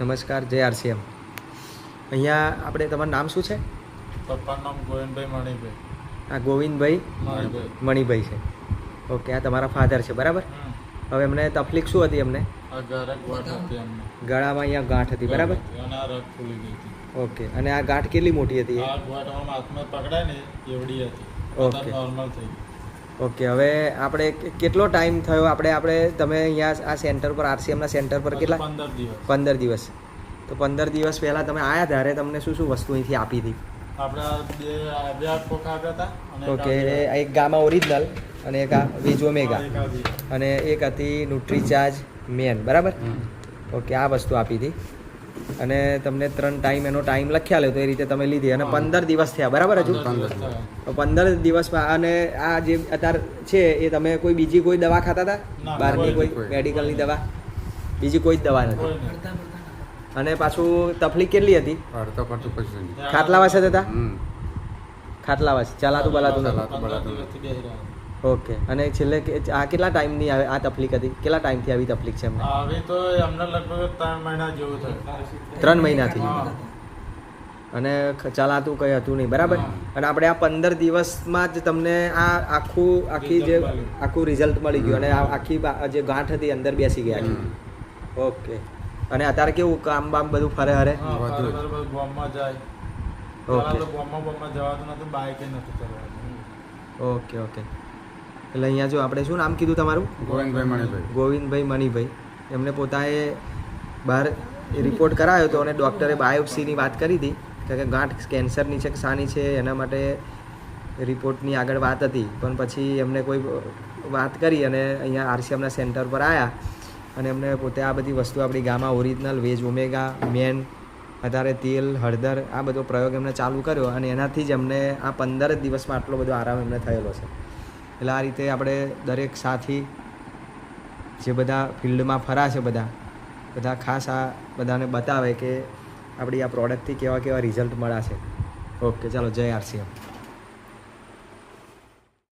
નમસ્કાર, જય આરસીએમ. અહીંયા આપણે તમારું નામ શું છે? પપ્પાનું નામ ગોવિંદભાઈ મણિભાઈ. આ ગોવિંદભાઈ મણિભાઈ છે. ઓકે, આ તમારા ફાધર છે, બરાબર? હવે એમને તકલીફ શું હતી? એમને આ ગાંઠ હતી એમને. ગળામાં અહીંયા ગાંઠ હતી, બરાબર? અને આ રગ ફૂલી ગઈ હતી. ઓકે, અને આ ગાંઠ કેટલી મોટી હતી? આ ગાંઠ આમ હાથમાં પકડાય ને એવડી હતી. ઓકે. નોર્મલ થઈ ગઈ. ઓકે, હવે આપણે કેટલો ટાઈમ થયો? આપણે તમે અહીંયા આ સેન્ટર પર, આરસીએમના સેન્ટર પર કેટલા? 15 દિવસ. 15 દિવસ. તો 15 દિવસ પહેલાં તમે આવ્યા ત્યારે તમને શું શું વસ્તુ અહીંથી આપી હતી? આપણે બે આખો આપ્યા હતા. અને ઓકે, એક ગામા ઓરિજિનલ અને એક આ વેજ ઓમેગા અને એક હતી ન્યુટ્રીચાર્જ મેન, બરાબર? ઓકે, આ વસ્તુ આપી હતી અને તમને 3 ટાઈમ એનો ટાઈમ લખ્યા લે તો એ રીતે તમે લીધી અને 15 દિવસ થયા, બરાબર? હજુ 15 દિવસમાં. અને આ જે અત્યારે છે એ તમે કોઈ બીજી કોઈ દવા ખાતા હતા? બહારની કોઈ મેડિકલની દવા? બીજી કોઈ જ દવા નથી. અને પાછું તકલીફ કેટલી હતી? ખાટલાવાસ જ હતા? ખાટલાવાસ, ચલાતું બલાતું નથી. 15 દિવસથી બેસી રહ્યા. ઓકે, અને છેલ્લે આ કેટલા ટાઈમની આ તકલીફ હતી? કેટલા ટાઈમથી આવી તકલીફ છે એમને? હવે તો અમને લગભગ 3 મહિના જેવું થયું. 3 મહિનાથી. અને ચલાતું કંઈ હતું નહીં, બરાબર? અને આપણે આ 15 દિવસમાં જ તમને આ આખું રિઝલ્ટ મળી ગયું અને આખી જે ગાંઠ હતી અંદર બેસી ગયા છે. ઓકે, અને અત્યારે કેવું કામ બામ બધું ફરે હરે? ગામમાં જાય. ઓકે ગામમાં જવાતું નતું, બાઇકે નતું ચલાવવાનું. Okay okay. એટલે અહીંયા જો આપણે શું નામ કીધું તમારું? ગોવિંદભાઈ મણિભાઈ. એમને પોતાએ બહાર રિપોર્ટ કરાયો હતો અને ડૉક્ટરે બાયોપ્સીની વાત કરી હતી કે ગાંઠ કેન્સરની છે કે શાની છે, એના માટે રિપોર્ટની આગળ વાત હતી. પણ પછી એમને કોઈ વાત કરી અને અહીંયા આરસીએમના સેન્ટર પર આવ્યા અને એમને પોતે આ બધી વસ્તુ આપણી ગામા ઓરિજિનલ, વેજ ઓમેગા, મેન, અત્યારે તેલ, હળદર, આ બધો પ્રયોગ એમને ચાલુ કર્યો અને એનાથી જ એમને આ 15 જ દિવસમાં આટલો બધો આરામ એમને થયેલો છે. એટલે આ રીતે આપણે દરેક સાથી જે બધા ફિલ્ડમાં ફરા છે બધા ખાસ આ બધાને બતાવે કે આપણી આ પ્રોડક્ટથી કેવા કેવા રિઝલ્ટ મળ્યા છે. ઓકે, ચાલો, જય આરસીએમ.